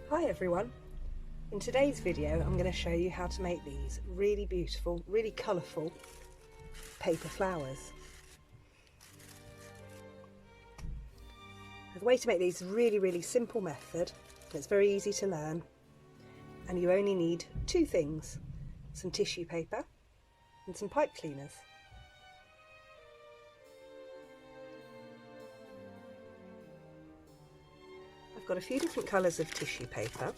Hi everyone! In today's video I'm going to show you how to make these really beautiful, really colourful paper flowers. The way to make these is a really simple method. It's very easy to learn and you only need two things: some tissue paper and some pipe cleaners. I've got a few different colours of tissue paper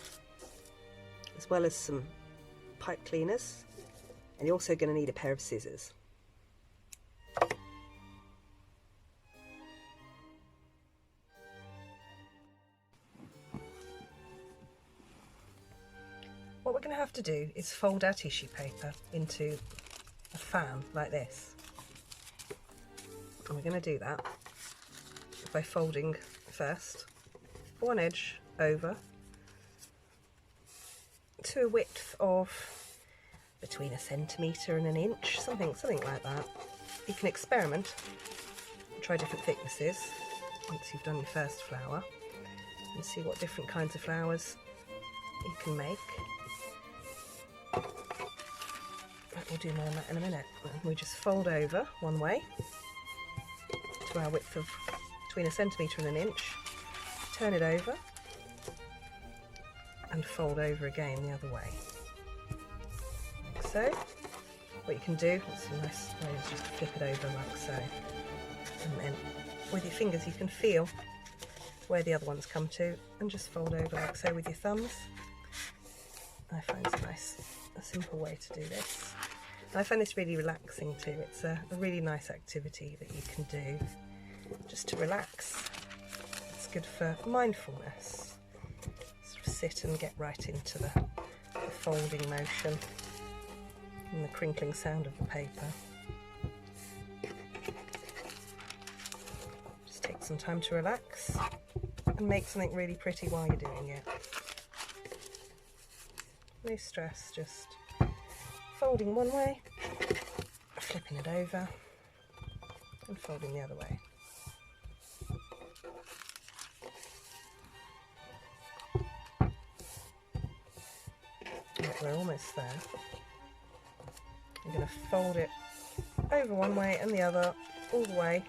as well as some pipe cleaners, and you're also going to need a pair of scissors. What we're going to have to do is fold our tissue paper into a fan like this, and we're going to do that by folding first one edge over to a width of between 1 centimetre and 1 inch, something like that. You can experiment and try different thicknesses once you've done your first flower and see what different kinds of flowers you can make. We'll do more on that in a minute. We just fold over one way to our width of between 1 centimetre and 1 inch, turn it over and fold over again the other way, like so. What you can do, it's a nice way, is just flip it over like so, and then with your fingers you can feel where the other ones come to and just fold over like so with your thumbs. I find it's a simple way to do this. And I find this really relaxing too. It's a really nice activity that you can do just to relax. It's good for mindfulness. Sort of sit and get right into the folding motion and the crinkling sound of the paper. Just take some time to relax and make something really pretty while you're doing it. No stress, just folding one way, flipping it over and folding the other way. Right, we're almost there. I'm going to fold it over one way and the other all the way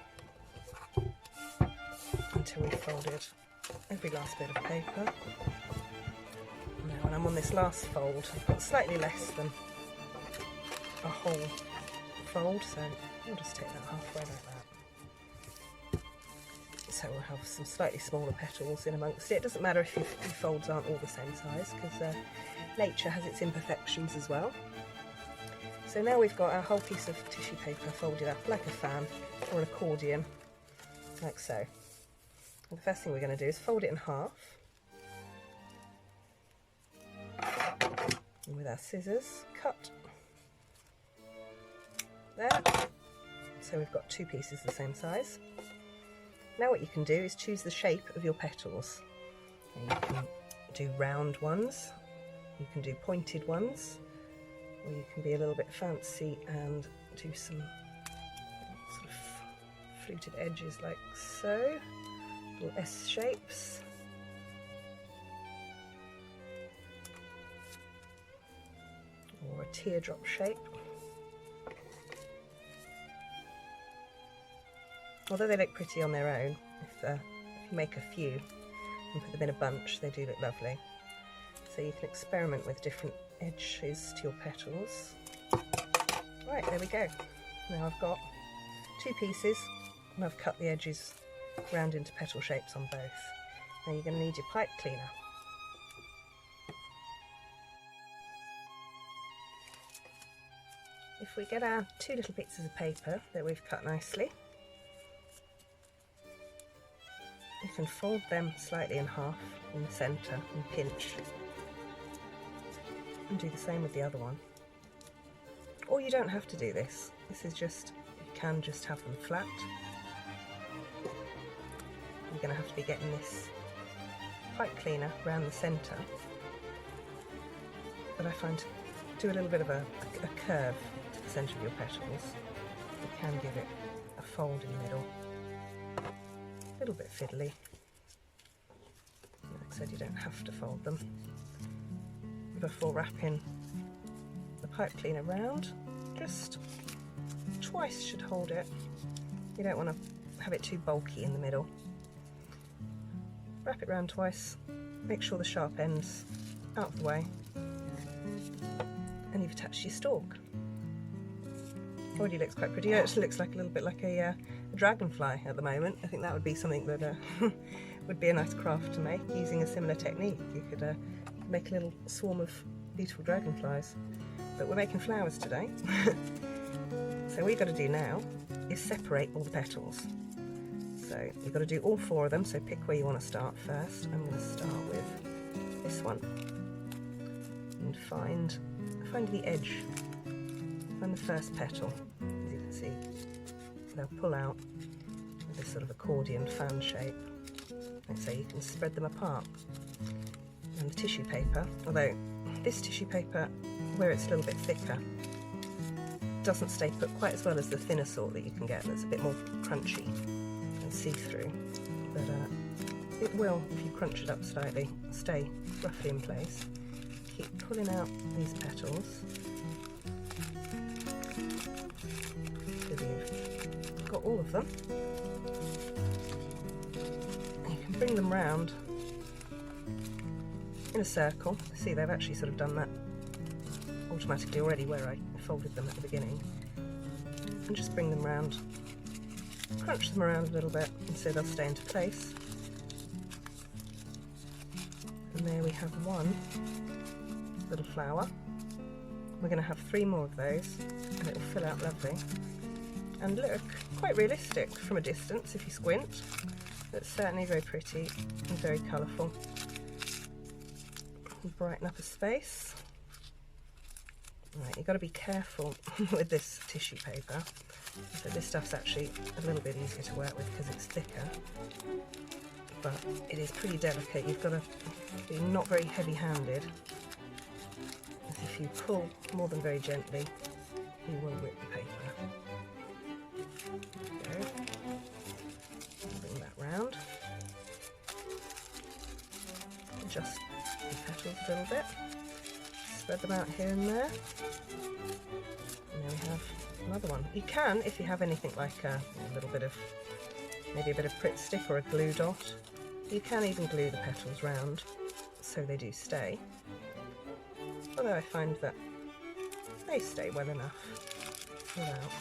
until we've folded every last bit of paper. Now when I'm on this last fold, I've got slightly less than a whole fold, so I'll just take that halfway like that. So we'll have some slightly smaller petals in amongst it. It doesn't matter if your folds aren't all the same size, because nature has its imperfections as well. So now we've got our whole piece of tissue paper folded up like a fan or an accordion, like so. And the first thing we're going to do is fold it in half. And with our scissors, cut there. So we've got two pieces the same size. Now what you can do is choose the shape of your petals. And you can do round ones, you can do pointed ones, or you can be a little bit fancy and do some sort of fluted edges like so, little S shapes. Or a teardrop shape. Although they look pretty on their own, if you make a few and put them in a bunch, they do look lovely. So you can experiment with different edges to your petals. Right, there we go. Now I've got two pieces and I've cut the edges round into petal shapes on both. Now you're going to need your pipe cleaner. If we get our two little pieces of paper that we've cut nicely, you can fold them slightly in half in the centre and pinch. And do the same with the other one. Or you don't have to do this. This is just, you can just have them flat. You're going to have to be getting this pipe cleaner around the centre. But I find to do a little bit of a curve to the centre of your petals. You can give it a fold in the middle. A little bit fiddly. Like so. said, you don't have to fold them. Before wrapping the pipe cleaner round, just twice should hold it. You don't want to have it too bulky in the middle. Wrap it round twice, make sure the sharp end's out of the way, and you've attached your stalk. Already looks quite pretty. It actually looks like a little bit like a dragonfly at the moment. I think that would be something that would be a nice craft to make using a similar technique. You could make a little swarm of beautiful dragonflies. But we're making flowers today. So what you've got to do now is separate all the petals. So you've got to do all 4 of them, so pick where you want to start first. I'm going to start with this one and find the edge, find the first petal. As you can see, they'll pull out with this sort of accordion fan shape, and so you can spread them apart. And the tissue paper, although this tissue paper, where it's a little bit thicker, doesn't stay put quite as well as the thinner sort that you can get that's a bit more crunchy and see-through, but it will, if you crunch it up slightly, stay roughly in place. Keep pulling out these petals until you've got all of them. You can bring them round in a circle. See, they've actually sort of done that automatically already where I folded them at the beginning, and just bring them round, crunch them around a little bit, and so they'll stay into place. And there we have one little flower. We're going to have 3 more of those, and it will fill out lovely and look quite realistic from a distance if you squint. It's certainly very pretty and very colourful. Brighten up a space. Right, you've got to be careful with this tissue paper. So this stuff's actually a little bit easier to work with because it's thicker, but it is pretty delicate. You've got to be not very heavy-handed. If you pull more than very gently, you will rip the paper. There we go. Bring that round. Adjust the petals a little bit. Spread them out here and there. And there we have another one. You can, if you have anything like a little bit of, maybe a bit of Pritt stick or a glue dot, you can even glue the petals round so they do stay. Although I find that they stay well enough without.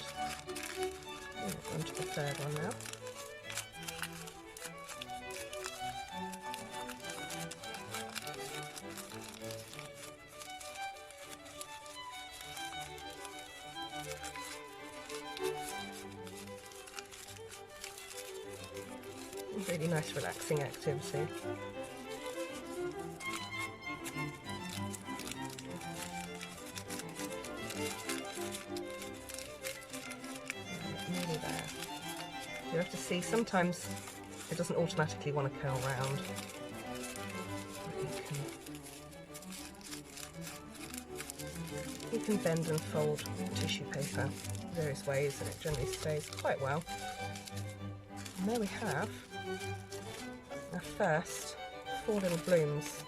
On to the 3rd one now. Really nice relaxing activity. Nearly there. You have to see, sometimes it doesn't automatically want to curl round. You can bend and fold tissue paper various ways and it generally stays quite well. And there we have our first 4 little blooms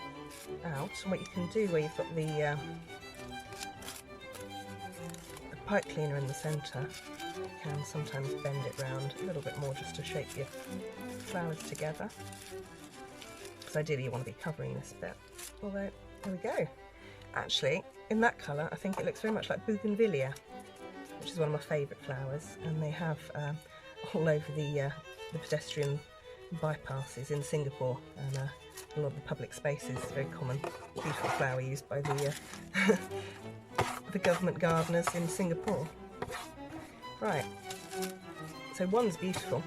out. And what you can do where you've got the pipe cleaner in the centre, you can sometimes bend it round a little bit more just to shape your flowers together. Because ideally you want to be covering this bit. Although, there we go. Actually, in that colour, I think it looks very much like bougainvillea, which is one of my favourite flowers, and they have all over the pedestrian bypasses in Singapore, and a lot of the public spaces. It's a very common, beautiful flower used by the the government gardeners in Singapore. Right, so one's beautiful,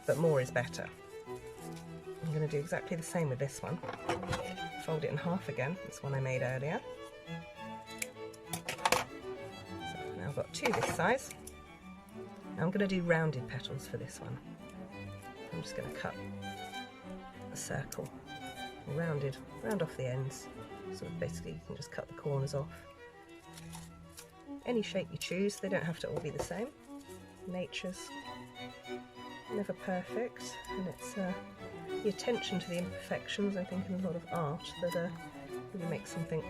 but more is better. I'm going to do exactly the same with this one. Fold it in half again, this one I made earlier. So now I've got 2 this size. Now I'm going to do rounded petals for this one. I'm just going to cut a circle, round off the ends. So basically you can just cut the corners off. Any shape you choose, they don't have to all be the same. Nature's never perfect, and it's the attention to the imperfections, I think, in a lot of art that really makes something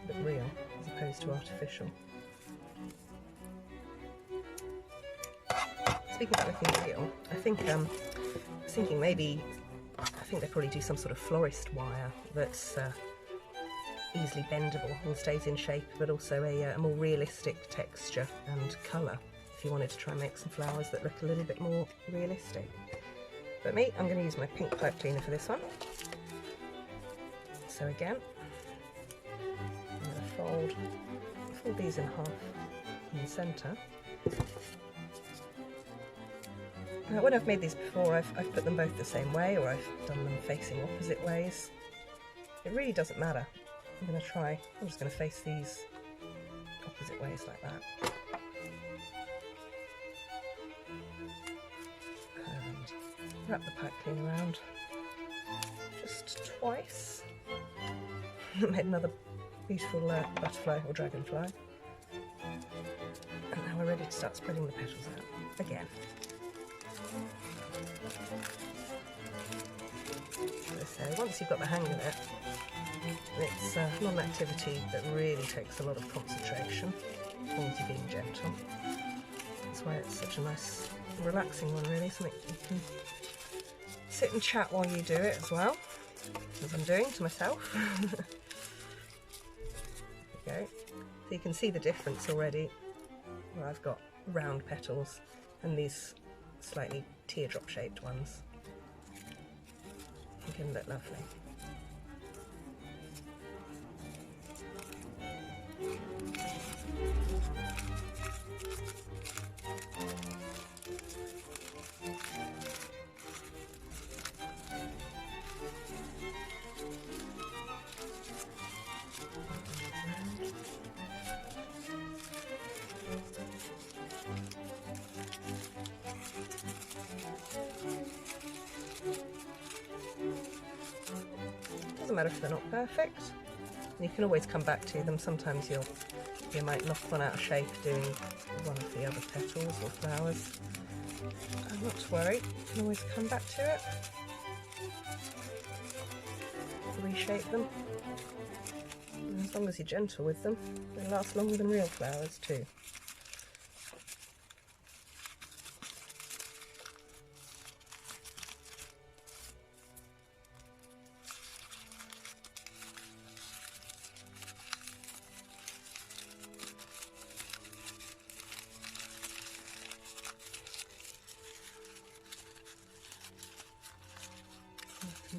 look real as opposed to artificial. Speaking of looking real, I think I was thinking maybe, I think they probably do some sort of florist wire that's easily bendable and stays in shape, but also a more realistic texture and colour if you wanted to try and make some flowers that look a little bit more realistic. But me, I'm going to use my pink pipe cleaner for this one. So again, I'm going to fold these in half in the centre. Now, when I've made these before, I've put them both the same way, or I've done them facing opposite ways. It really doesn't matter. I'm just going to face these opposite ways like that. And wrap the pipe cleaner around just twice. Made another beautiful butterfly or dragonfly. And now we're ready to start spreading the petals out again. So once you've got the hang of it, it's not an activity that really takes a lot of concentration, as long as you're being gentle. That's why it's such a nice, relaxing one, really, something you can sit and chat while you do it as well, as I'm doing to myself. There we go. So you can see the difference already, where I've got round petals and these slightly teardrop shaped ones. It can look lovely. Doesn't matter if they're not perfect. You can always come back to them. Sometimes you might knock one out of shape doing one of the other petals or flowers. Not to worry, you can always come back to it. Reshape them. And as long as you're gentle with them, they last longer than real flowers too.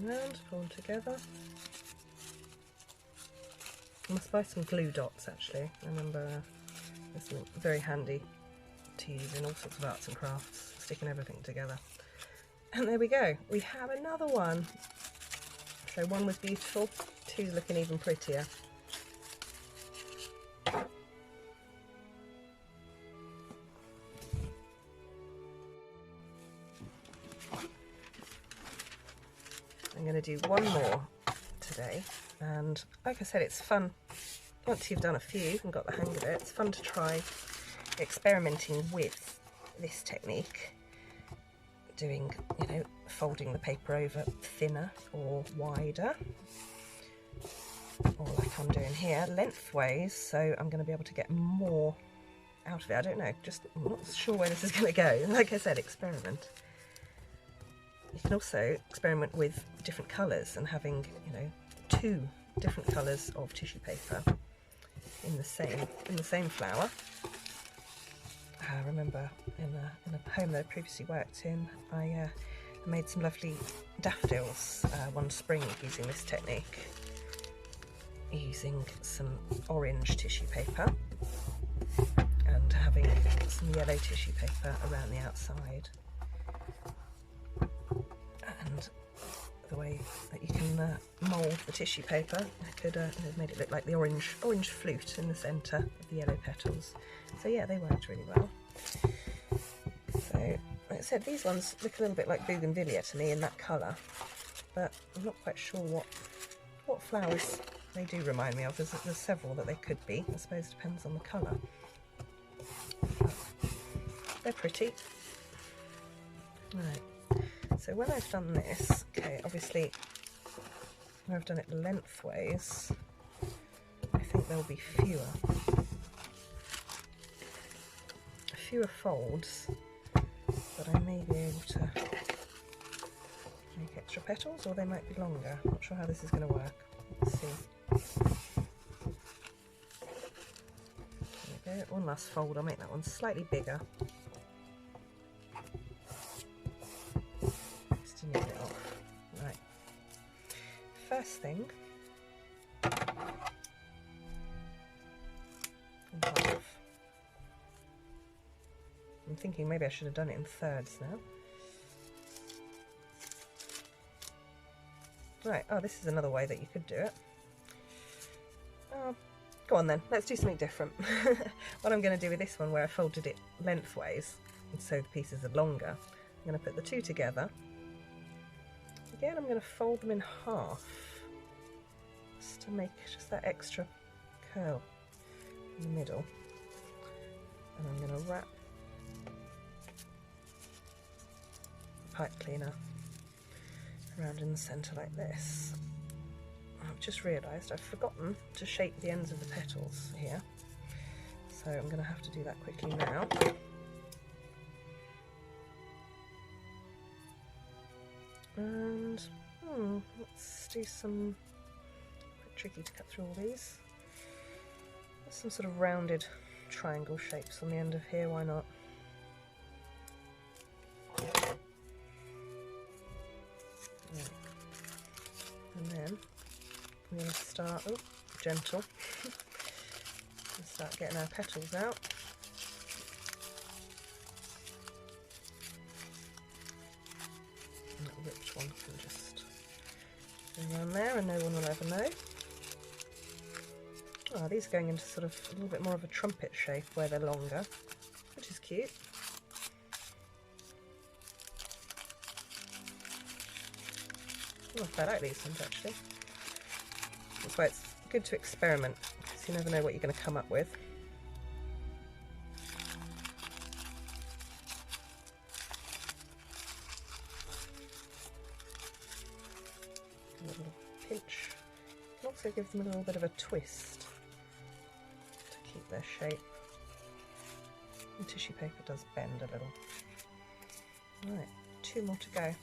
Round, pull them together. I must buy some glue dots actually. I remember it's very handy to use in all sorts of arts and crafts, sticking everything together. And there we go, we have another one. So one was beautiful, two's looking even prettier. I'm going to do one more today, and like I said, it's fun once you've done a few and got the hang of it. It's fun to try experimenting with this technique, doing, you know, folding the paper over thinner or wider, or like I'm doing here, lengthways, so I'm going to be able to get more out of it. I don't know, I'm not sure where this is going to go. Like I said, experiment. You can also experiment with different colours and having, you know, 2 different colours of tissue paper in the same flower. I remember in a home that I previously worked in, I made some lovely daffodils one spring using this technique, using some orange tissue paper and having some yellow tissue paper around the outside. And the way that you can mould the tissue paper, I could have made it look like the orange flute in the centre of the yellow petals. So yeah, they worked really well. So like I said, these ones look a little bit like bougainvillea to me in that colour, but I'm not quite sure what flowers they do remind me of. There's several that they could be. I suppose it depends on the colour. But they're pretty. Right. So when I've done this, okay, obviously when I've done it lengthways, I think there'll be fewer folds, but I may be able to make extra petals, or they might be longer. Not sure how this is going to work. Let's see. There we go. One last fold. I'll make that one slightly bigger. Just to needle it off. Right. First thing. I'm thinking maybe I should have done it in thirds now. Right, oh, this is another way that you could do it. Oh, go on then, let's do something different. What I'm going to do with this one, where I folded it lengthways, and so the pieces are longer, I'm going to put the two together. Again, I'm going to fold them in half, just to make just that extra curl in the middle. And I'm going to wrap pipe cleaner around in the centre like this. I've just realised I've forgotten to shape the ends of the petals here, so I'm going to have to do that quickly now. And let's do some, quite tricky to cut through all these. There's some sort of rounded triangle shapes on the end of here, why not? And then we're going to start, oh, gentle, and start getting our petals out. And that ripped one can just go around there and no one will ever know. Oh, these are going into sort of a little bit more of a trumpet shape where they're longer, which is cute. Oh, I quite like these ones actually. That's why it's good to experiment, because you never know what you're going to come up with. A little pinch. It also gives them a little bit of a twist to keep their shape. And tissue paper does bend a little. Right, 2 more to go.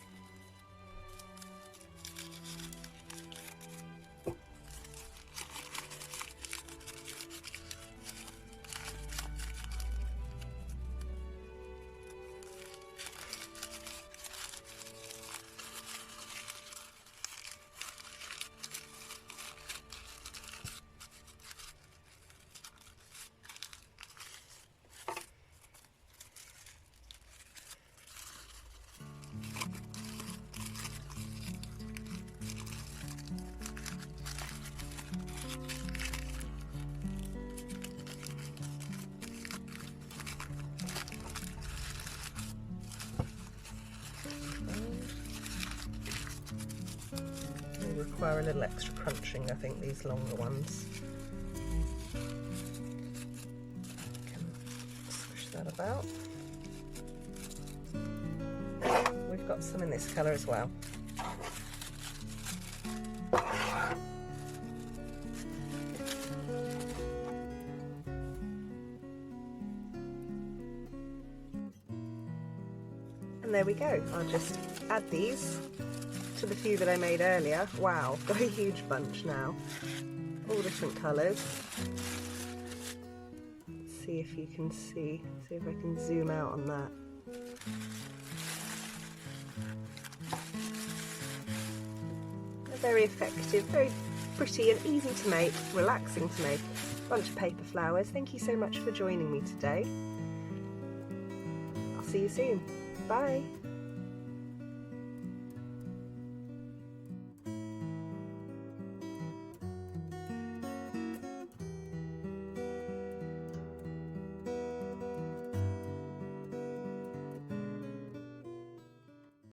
Require a little extra crunching, I think, these longer ones. Can squish that about. We've got some in this colour as well. And there we go. I'll just add these to the few that I made earlier. Wow, got a huge bunch now. All different colours. Let's see if you can see if I can zoom out on that. They're very effective, very pretty and easy to make, relaxing to make. Bunch of paper flowers. Thank you so much for joining me today. I'll see you soon. Bye.